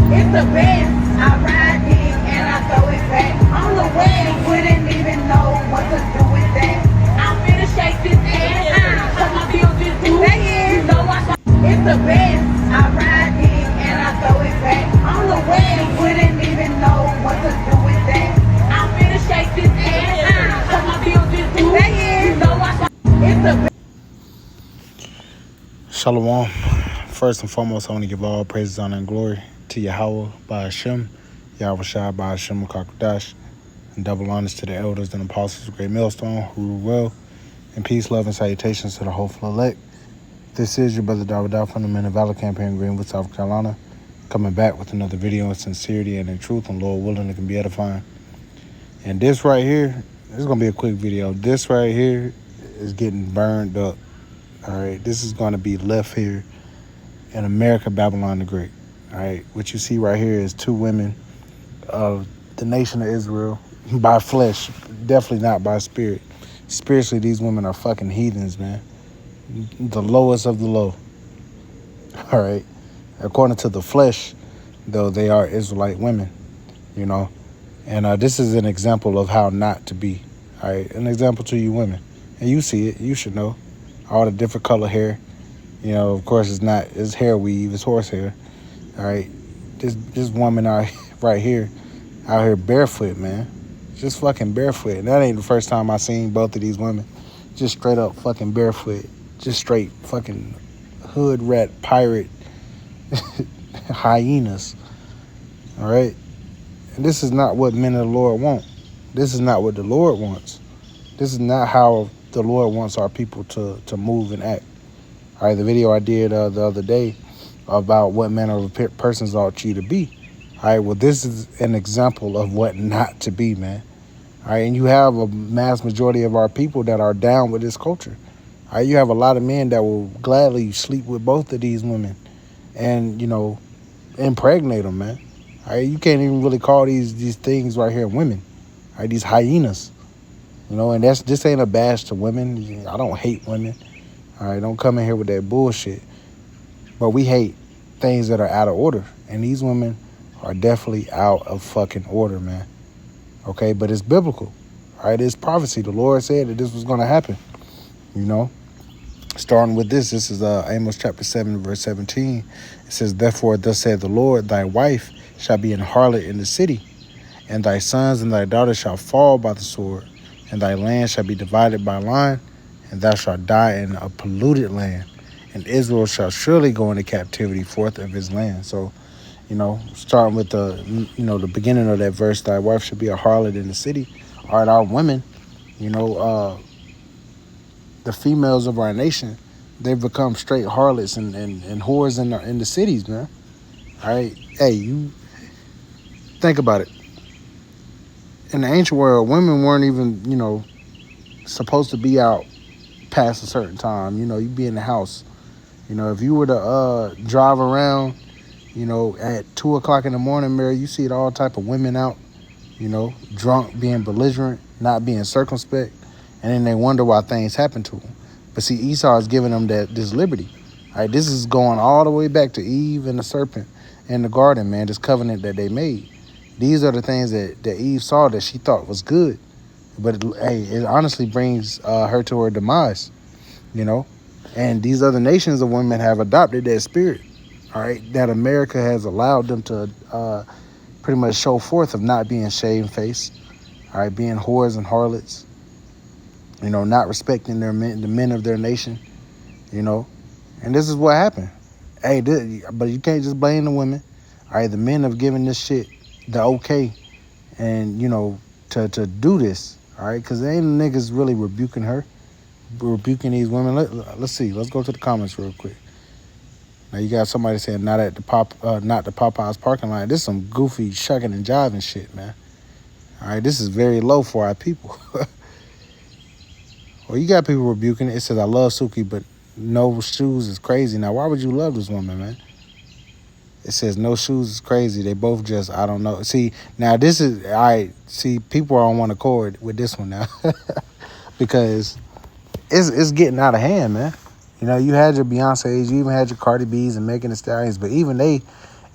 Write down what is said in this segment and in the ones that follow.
It's the best. I ride it and I throw it back. On the way, wouldn't even know what to do with that. I'm finna shake this ass, cause my bills is due. You know it's the best. I ride it and I throw it back. On the way, wouldn't even know what to do with that. I'm finna shake this ass, cause my bills is due. You know it's the best. Shalom. First and foremost, I want to give all praises, honor, and glory to Yahweh by Hashem, Yahweh Shai by Hashem Kakadash, and double honors to the elders and apostles of Great Millstone who rule well, and peace, love, and salutations to the hopeful elect. This is your brother Dawah from the Men of Valor campaign in Greenwood, South Carolina, coming back with another video in sincerity and in truth, and Lord willing, it can be edifying. And this right here, this is going to be a quick video. This right here is getting burned up. All right, this is going to be left here in America, Babylon the Great. All right, what you see right here is two women of the nation of Israel by flesh, definitely not by spirit. Spiritually, these women are fucking heathens, man. The lowest of the low. All right, according to the flesh, though, they are Israelite women, you know. And this is an example of how not to be. All right, an example to you women. And you see it, you should know. All the different color hair, you know. Of course, it's hair weave, it's horsehair. All right, this woman right here, out here barefoot, man, just fucking barefoot. And that ain't the first time I seen both of these women, just straight up fucking barefoot, just straight fucking hood rat pirate hyenas. All right, and this is not what men of the Lord want. This is not what the Lord wants. This is not how the Lord wants our people to move and act. All right, the video I did the other day about what manner of persons ought you to be. All right, well, this is an example of what not to be, man. All right, and you have a mass majority of our people that are down with this culture. All right, you have a lot of men that will gladly sleep with both of these women and, you know, impregnate them, man. All right, you can't even really call these things right here women. All right, these hyenas. You know, and this ain't a bash to women. I don't hate women. All right, don't come in here with that bullshit. But we hate things that are out of order. And these women are definitely out of fucking order, man. Okay, but it's biblical. All right, it's prophecy. The Lord said that this was going to happen. You know, starting with this is Amos chapter 7, verse 17. It says, "Therefore, thus saith the Lord, thy wife shall be an harlot in the city, and thy sons and thy daughters shall fall by the sword. And thy land shall be divided by line, and thou shalt die in a polluted land. And Israel shall surely go into captivity forth of his land." So, you know, starting with the beginning of that verse, thy wife should be a harlot in the city. All right, our women, you know, the females of our nation, they've become straight harlots and whores in the cities, man. All right, hey, you think about it. In the ancient world, women weren't even, you know, supposed to be out past a certain time. You know, you'd be in the house. You know, if you were to drive around, you know, at 2 o'clock in the morning, Mary, you see all type of women out, you know, drunk, being belligerent, not being circumspect, and then they wonder why things happen to them. But see, Esau is giving them this liberty. All right, this is going all the way back to Eve and the serpent in the garden, man, this covenant that they made. These are the things that Eve saw that she thought was good. But, it honestly brings her to her demise, you know. And these other nations of women have adopted that spirit, all right, that America has allowed them to pretty much show forth of not being shamefaced, all right, being whores and harlots, you know, not respecting the men of their nation, you know. And this is what happened. Hey, but you can't just blame the women. All right, the men have given this shit the okay, and, you know, to do this, all right, because ain't niggas really rebuking these women. Let's see. Let's go to the comments real quick. Now you got somebody saying not the Popeyes parking lot. This is some goofy shucking and jiving shit, man. All right, this is very low for our people. Well, you got people rebuking it. It says, "I love Suki, but no shoes is crazy." Now, why would you love this woman, man? It says no shoes is crazy. They both just, I don't know. See, now this is, all right, see, people are on one accord with this one now. Because it's getting out of hand, man. You know, you had your Beyonce's, you even had your Cardi B's and Megan Thee Stallions, but even they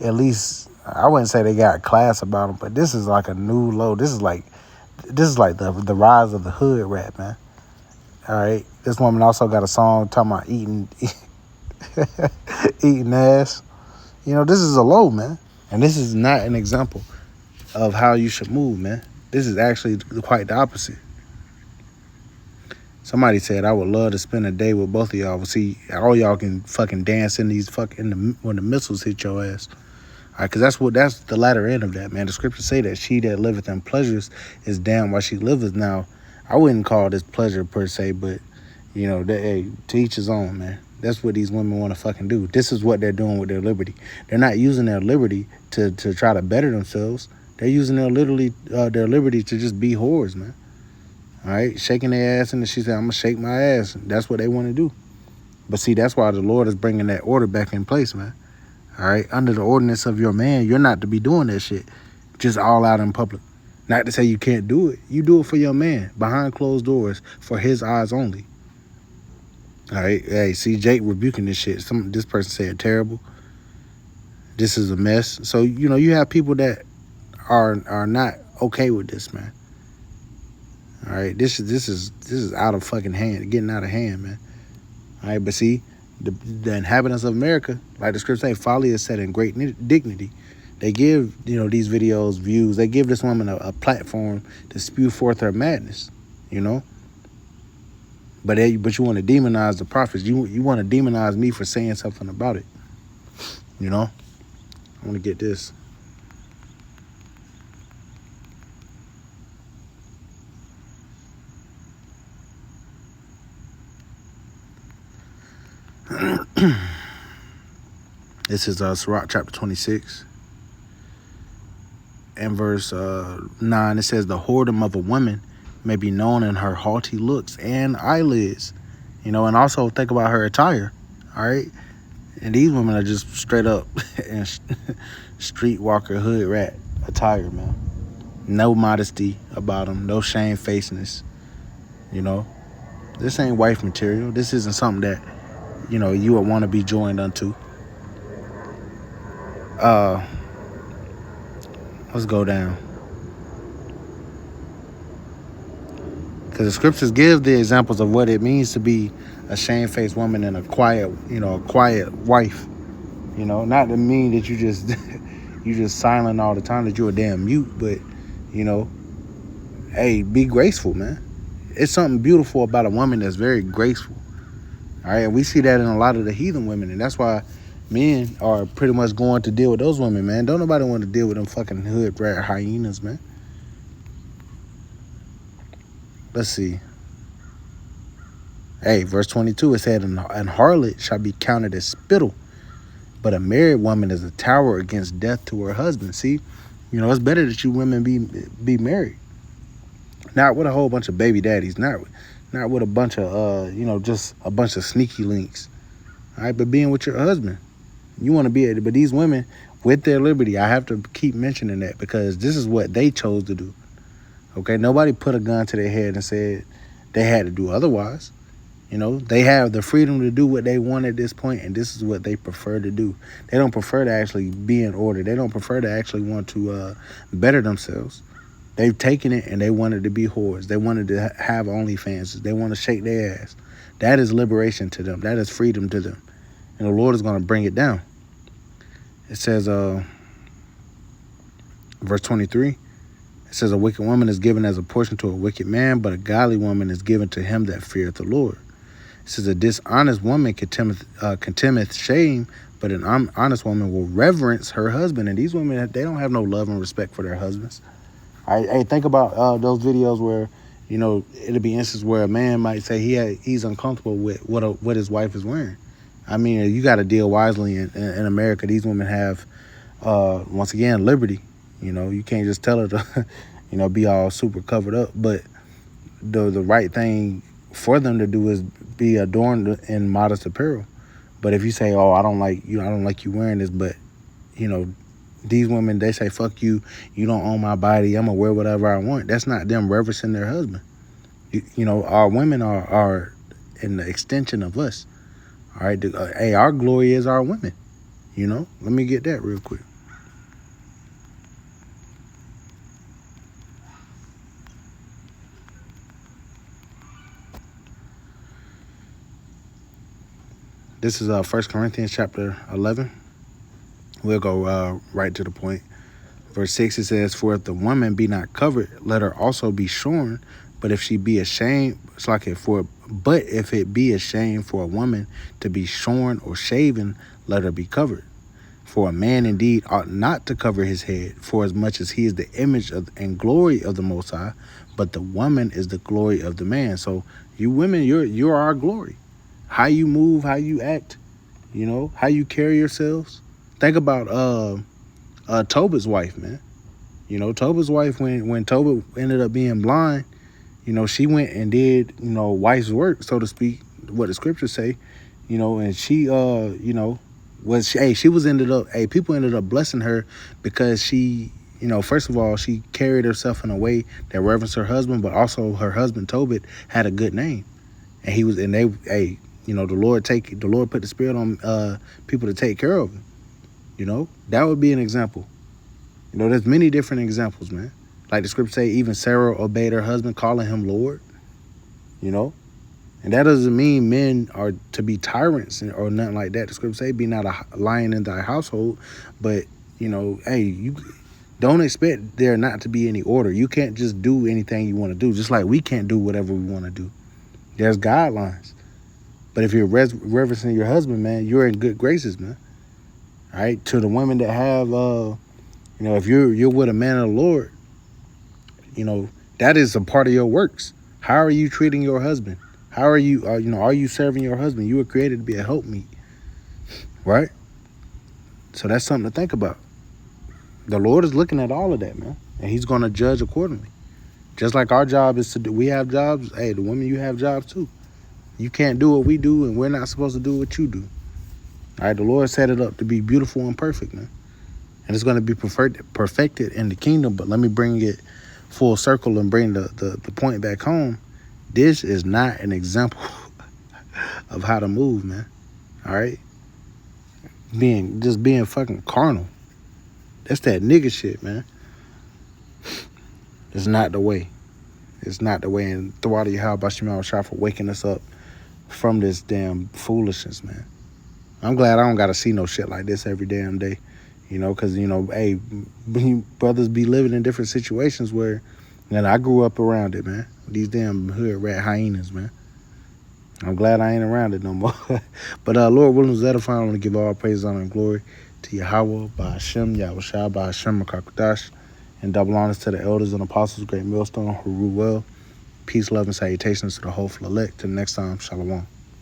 at least I wouldn't say they got class about them, but this is like a new low. This is like the rise of the hood rap, man. All right. This woman also got a song talking about eating eating ass. You know, this is a low, man. And this is not an example of how you should move, man. This is actually quite the opposite. Somebody said, I would love to spend a day with both of y'all. Well, see, all y'all can fucking dance in these when the missiles hit your ass. All right, because that's the latter end of that, man. The scriptures say that she that liveth in pleasures is damned while she liveth. Now, I wouldn't call this pleasure per se, but, you know, hey, to each his own, man. That's what these women want to fucking do. This is what they're doing with their liberty. They're not using their liberty to try to better themselves. They're using their liberty to just be whores, man. All right, shaking their ass, and she said, I'm going to shake my ass. That's what they want to do. But see, that's why the Lord is bringing that order back in place, man. All right, under the ordinance of your man, you're not to be doing that shit just all out in public. Not to say you can't do it. You do it for your man, behind closed doors, for his eyes only. All right, hey, see Jake rebuking this shit. This person said terrible. This is a mess. So, you know, you have people that are not okay with this, man. All right, this is out of fucking hand, getting out of hand, man. All right, but see, the inhabitants of America, like the scripture say, folly is set in great dignity. They give, you know, these videos views. They give this woman a platform to spew forth her madness, you know. But you want to demonize the prophets. You want to demonize me for saying something about it, you know. I want to get this. This is Sirach chapter 26 and verse 9. It says, the whoredom of a woman may be known in her haughty looks and eyelids. You know, and also think about her attire. All right. And these women are just straight up and streetwalker hood rat attire, man. No modesty about them. No shamefacedness. You know, this ain't wife material. This isn't something that, you know, you would want to be joined unto. Let's go down. Because the scriptures give the examples of what it means to be a shamefaced woman and a quiet wife. You know, not to mean that you just silent all the time, that you're a damn mute, but, you know, hey, be graceful, man. It's something beautiful about a woman that's very graceful. All right, and we see that in a lot of the heathen women, and that's why men are pretty much going to deal with those women, man. Don't nobody want to deal with them fucking hood rat hyenas, man. Let's see. Hey, verse 22, it said, an harlot shall be counted as spittle, but a married woman is a tower against death to her husband. See, you know, it's better that you women be married. Not with a whole bunch of baby daddies, not with a bunch of, you know, just a bunch of sneaky links. All right, but being with your husband. You want to be it. But these women, with their liberty, I have to keep mentioning that because this is what they chose to do. Okay, nobody put a gun to their head and said they had to do otherwise. You know, they have the freedom to do what they want at this point, and this is what they prefer to do. They don't prefer to actually be in order. They don't prefer to actually want to better themselves. They've taken it and they wanted to be whores. They wanted to have OnlyFans. They want to shake their ass. That is liberation to them. That is freedom to them. And the Lord is going to bring it down. It says, verse 23, it says, a wicked woman is given as a portion to a wicked man, but a godly woman is given to him that feareth the Lord. It says, a dishonest woman contemneth shame, but an honest woman will reverence her husband. And these women, they don't have no love and respect for their husbands. Hey, think about those videos where, you know, it'll be instances where a man might say he's uncomfortable with what his wife is wearing. I mean, you got to deal wisely in America. These women have, once again, liberty. You know, you can't just tell her to, you know, be all super covered up. But the right thing for them to do is be adorned in modest apparel. But if you say, oh, I don't like you wearing this, but, you know, these women, they say, fuck you, you don't own my body, I'm gonna wear whatever I want. That's not them reverencing their husband. You know, our women are an extension of us. All right, hey, our glory is our women. You know, let me get that real quick. This is 1 Corinthians chapter 11. We'll go right to the point. Verse 6, it says, "For if the woman be not covered, let her also be shorn. But if she be ashamed, it's like it for. But if it be a shame for a woman to be shorn or shaven, let her be covered. For a man indeed ought not to cover his head, for as much as he is the image of and glory of the Most High, but the woman is the glory of the man." So you women, you're our glory. How you move, how you act, how you carry yourselves. Think about Tobit's wife, man. Tobit's wife, when Tobit ended up being blind, she went and did, wife's work, so to speak, what the scriptures say, and she, people ended up blessing her because she, first of all, she carried herself in a way that reverenced her husband, but also her husband Tobit had a good name, and the Lord put the spirit on people to take care of him. That would be an example. There's many different examples, man. Like the scripture say, even Sarah obeyed her husband, calling him Lord. And that doesn't mean men are to be tyrants or nothing like that. The scripture say, be not a lion in thy household. But, you don't expect there not to be any order. You can't just do anything you want to do, just like we can't do whatever we want to do. There's guidelines. But if you're reverencing your husband, man, you're in good graces, man. All right? To the women that have, if you're with a man of the Lord, that is a part of your works. How are you treating your husband? How are you, are you serving your husband? You were created to be a helpmeet, right? So that's something to think about. The Lord is looking at all of that, man, and he's going to judge accordingly. Just like our job is to do, we have jobs. Hey, the women, you have jobs too. You can't do what we do, and we're not supposed to do what you do. All right, the Lord set it up to be beautiful and perfect, man. And it's going to be perfected in the kingdom. But let me bring it full circle and bring the point back home. This is not an example of how to move, man. All right? Being fucking carnal. That's that nigga shit, man. It's not the way. It's not the way. And throughout Yahweh Bashim Shah for waking us up from this damn foolishness, man. I'm glad I don't got to see no shit like this every damn day. Because, hey, brothers be living in different situations where, I grew up around it, man. These damn hood rat hyenas, man. I'm glad I ain't around it no more. But Lord willing, Zedify, I want to give all praise, honor, and glory to Yahweh, Ba'ashem, Yahushua, Ba'ashem, Makakadash, and double honors to the elders and apostles, great millstone, who rule well. Peace, love, and salutations to the whole elect. Till next time, Shalom.